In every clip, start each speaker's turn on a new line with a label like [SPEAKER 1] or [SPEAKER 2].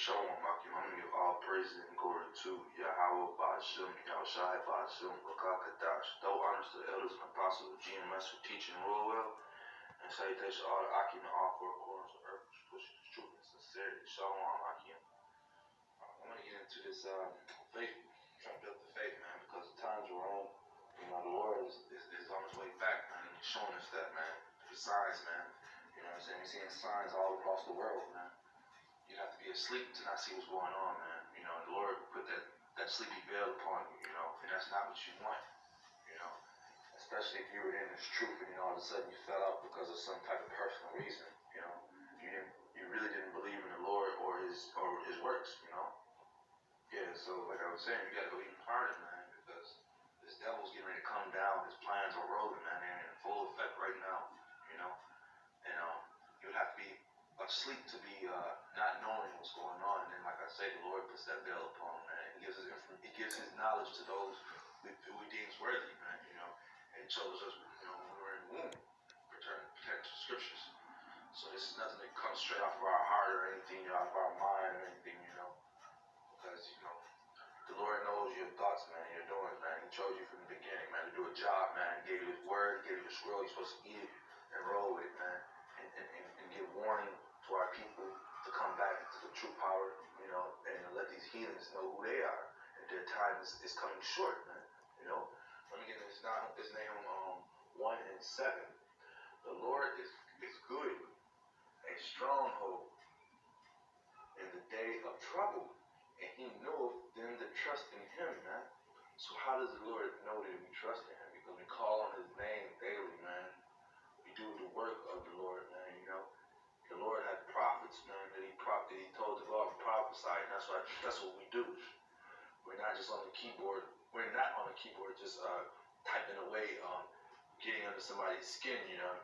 [SPEAKER 1] Shalawam, I'm going to give all praise and glory to Yahawah Bahashem Yahawashi, Though honors to the elders and apostles of GMS for teaching real well, and salutation to all the Akim and all four corners of earth, which pushes the truth and sincerity. Shalawam, Akim. I'm going to get into this faith, trying to build the faith, man, because the times we're on, you know, the Lord is on his way back, man, and he's showing us that, man, the signs, man. You know what I'm saying? We're seeing signs all across the world, man. You have to be asleep to not see what's going on, man. You know, and the Lord put that sleepy veil upon you, you know, and that's not what you want, you know. Especially if you were in this truth and, you know, all of a sudden you fell out because of some type of personal reason, you know. You really didn't believe in the Lord or his works, you know. Yeah, so like I was saying, you gotta go even harder, man, because this devil's getting ready to come down, his plans are rolling, man, they're in full effect right now, you know. And you would have to be asleep to be not knowing what's going on, and then like I say, the Lord puts that veil upon him, man. He gives his knowledge to those who he deems worthy, man, you know. And he chose us, you know, when we were in the womb, pertaining to scriptures. So this is nothing that comes straight off of our heart or anything, off of our mind or anything, you know. Because, you know, the Lord knows your thoughts, man, your doings, man. He chose you from the beginning, man, to do a job, man. He gave you his word, he gave you the scroll, you're supposed to eat it and roll with it, man. And give warning to our people to come back into the true power, you know, and let these heathens know who they are. And their time is coming short, man, you know. Let me get this now. This name 1 and 7. The Lord is good, a stronghold in the day of trouble, and he knoweth them that trust in him, man. So how does the Lord know that we trust in him? Because we call on his name daily, man. We do the work of the Lord, man, you know. The Lord had prophets, man, that he told to go out and prophesy, and that's what we do. We're not just on the keyboard. We're not on the keyboard just typing away, getting under somebody's skin, you know.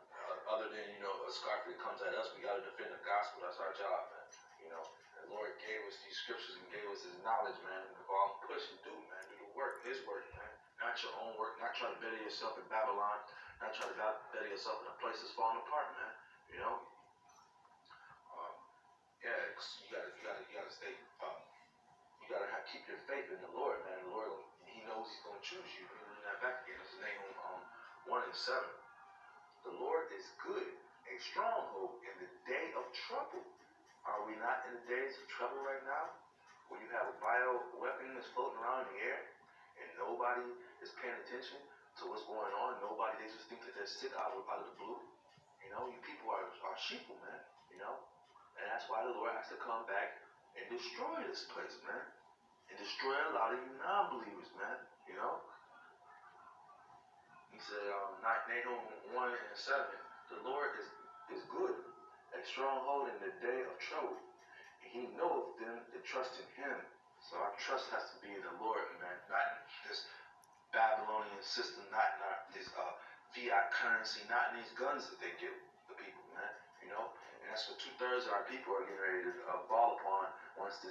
[SPEAKER 1] Other than, you know, a scarf that comes at us, we got to defend the gospel. That's our job, man, you know. The Lord gave us these scriptures and gave us his knowledge, man, to go out and push and do, man, do the work, his work, man. Not your own work, not try to better yourself in Babylon, not try to better yourself in a place that's falling apart, man, you know. Yeah, you gotta stay up. You gotta keep your faith in the Lord, man. The Lord, he knows he's gonna choose you. We're reading that back again. It's his name 1 and 7. The Lord is good, a stronghold in the day of trouble. Are we not in the days of trouble right now? When you have a bio weapon that's floating around in the air and nobody is paying attention to what's going on. Nobody, they just think that they're sick out of the blue. You know, you people are sheeple, man, you know. And that's why the Lord has to come back and destroy this place, man. And destroy a lot of you non-believers, man. You know? He said, Nahum 1 and 7, the Lord is good, a stronghold in the day of trouble. And he knoweth them that trust in him. So our trust has to be in the Lord, man. Not in this Babylonian system, not in this fiat currency, not in these guns that they give the people, man. You know? And that's what 2/3 of our people are getting ready to fall upon once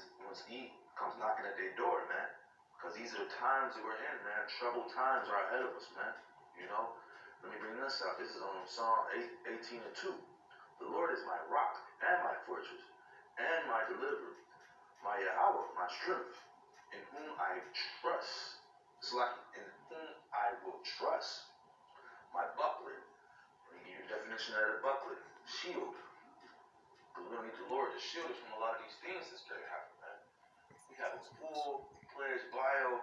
[SPEAKER 1] Eve comes knocking at their door, man. Because these are the times that we're in, man. Troubled times are ahead of us, man. You know? Let me bring this out. This is on Psalm 18 and 2. The Lord is my rock and my fortress and my deliverer, my Yahawah, my strength, in whom I trust. It's like in whom I will trust. My buckler. Let me give you a definition of the buckler. Shield. We don't need the Lord to shield us from a lot of these things that's going to happen, man. We have a full-fledged bio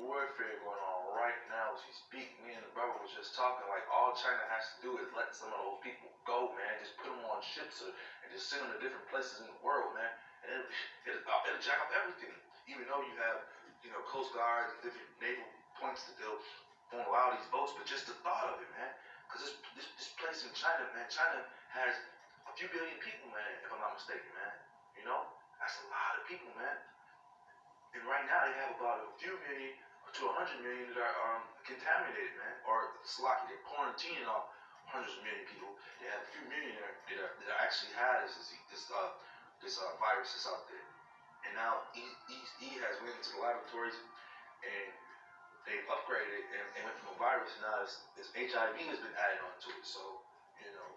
[SPEAKER 1] warfare going on right now as we speak. Me and the brother was just talking, like all China has to do is let some of those people go, man. Just put them on ships and just send them to different places in the world, man. And it'll jack up everything. Even though you have, you know, Coast Guards and different naval points that they'll won't allow these boats, but just the thought of it, man. Because this place in China, man, China has a few billion people, man, if I'm not mistaken, man. You know? That's a lot of people, man. And right now they have about a few million to 100 million that are contaminated, man. Or sloppy, they're quarantining off hundreds of million people. They have a few million that actually had this virus that's out there. And now he has went into the laboratories and they've upgraded it and went from a virus. Now this HIV has been added onto it. So, you know.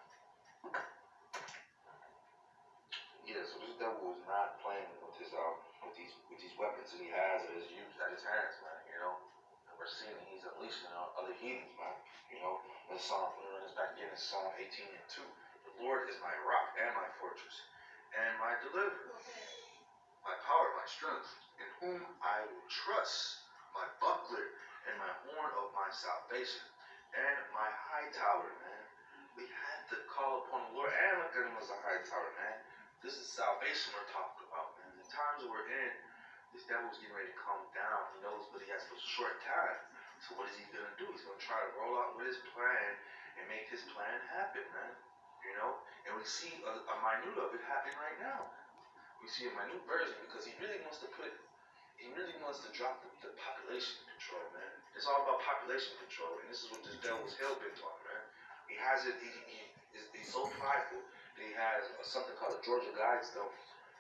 [SPEAKER 1] Yeah, so this devil is not not playing with these weapons that he has at his hands, man. You know, and we're seeing that he's unleashing other heathens, man. You know, in Psalm, back again in Psalm 18:2. The Lord is my rock and my fortress, and my deliverer, my power, my strength, in whom I will trust, my buckler and my horn of my salvation, and my high tower, man. We had to call upon the Lord, and look at him as a high tower, man. This is salvation we're talking about, man. The times that we're in, this devil's getting ready to come down. He knows, but he has a short time. So what is he going to do? He's going to try to roll out with his plan and make his plan happen, man. You know? And we see a minute of it happening right now. We see a minute version because he really wants to drop the population control, man. It's all about population control, and this is what this devil's hell-bent on, man. He has it, he's so prideful that he has something called a Georgia Guidestone,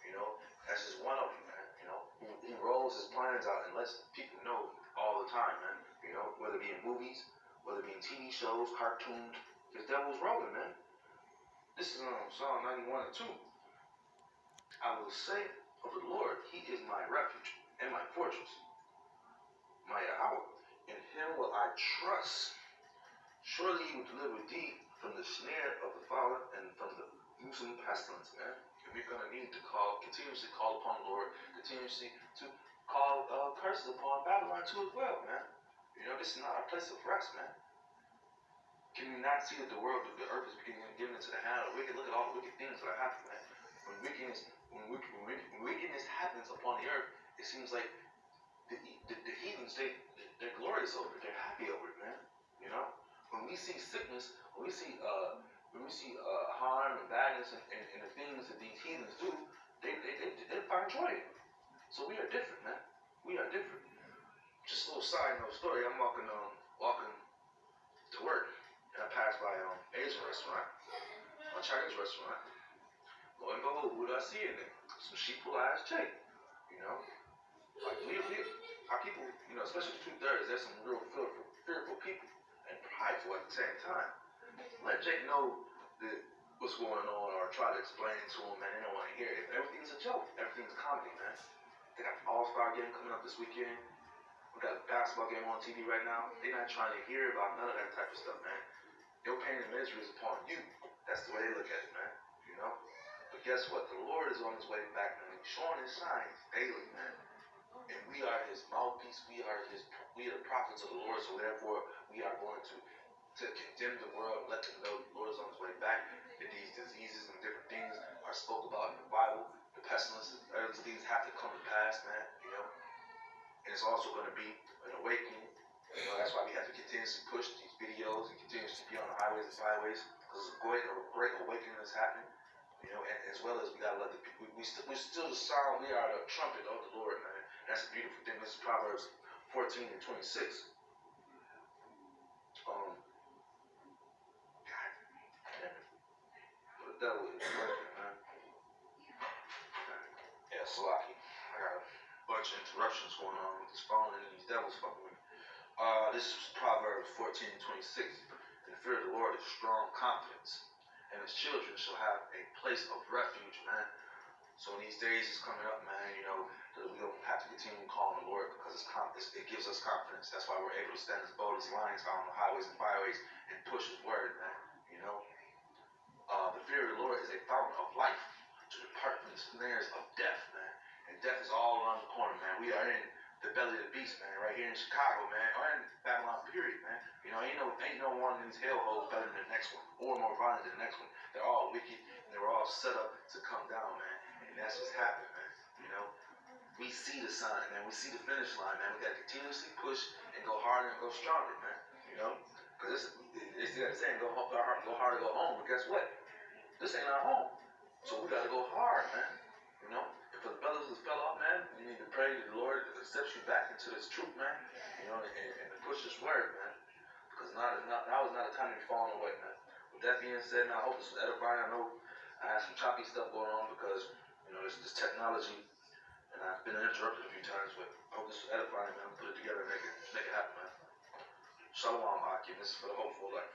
[SPEAKER 1] you know. That's just one of them, man, you know. He rolls his plans out and lets people know all the time, man, you know, whether it be in movies, whether it be in TV shows, cartoons, this devil's rolling, man. This is Psalm 91:2. I will say of the Lord, he is my refuge and my fortress, my Yahawah. In him will I trust. Surely he will deliver thee from the snare of the fowler and from the gruesome pestilence, man. And we're going to need to continuously call upon the Lord, continuously to call curses upon Babylon too as well, man. You know, this is not our place of rest, man. Can we not see that the earth is beginning to get into the hand of the wicked? Look at all the wicked things that are happening, man. When wickedness happens upon the earth, it seems like the heathens, they're glorious over it. They're happy over it, man. You know? When we see sickness, when we see harm and badness and the things that these heathens do, they find joy in it. So we are different, man. We are different. Just a little side note story. I'm walking to work, and I passed by Asian restaurant, a Chinese restaurant. Lo and behold, who do I see in there? Some sheeple-ass chick. You know, like our people, you know, especially the 2/3, there's some real fearful people and prideful at the same time. Let Jake know that what's going on, or try to explain it to him, man. They don't want to hear it. Everything's a joke. Everything's comedy, man. They got an all-star game coming up this weekend. We got a basketball game on TV right now. They're not trying to hear about none of that type of stuff, man. Your pain and misery is upon you. That's the way they look at it, man. You know? But guess what? The Lord is on his way back, man. He's showing his signs daily, man. And we are his mouthpiece. We are the prophets of the Lord. So therefore, we are going to condemn the world, let them know the Lord is on his way back. That these diseases and different things are spoke about in the Bible. The pestilences, those things have to come to pass, man. You know. And it's also going to be an awakening. You know, that's why we have to continuously push these videos and continuously be on the highways and byways, because a great awakening is happening. You know, and as well as we gotta let the people. We're still the sound. We are the trumpet of the Lord, man. That's a beautiful thing. This is Proverbs 14:26. God damn it. But the devil is working, man. Yeah, Salaki. I got a bunch of interruptions going on with this phone, and these devils fucking with me. This is Proverbs 14:26. And the fear of the Lord is strong confidence, and his children shall have a place of refuge, man. So in these days is coming up, man, you know, that we don't have to continue calling the Lord because it gives us confidence. That's why we're able to stand as bold as lions out on the highways and byways and push his word, man. You know, the fear of the Lord is a fountain of life to depart from the snares of death, man. And death is all around the corner, man. We are in the belly of the beast, man, right here in Chicago, man, or in Babylon, period, man. You know, ain't no one in these hellholes better than the next one, or more violent than the next one. They're all wicked, and they're all set up to come down, man. And that's just happening, man. You know, we see the sign, man. We see the finish line, man. We gotta continuously push and go harder and go stronger, man. You know, because it's the saying, go hard or go home. But guess what? This ain't our home, so we gotta go hard, man. You know. For the brothers who fell off, man, you need to pray that the Lord accepts you back into this truth, man. You know, and to push this word, man. Because now is not a time to be falling away, man. With that being said, now I hope this was edifying. I know I had some choppy stuff going on because, you know, this technology, and I've been interrupted a few times, but I hope this was edifying, man. Put it together and make it happen, man. Shalawam, Akim. This is for the hopeful life.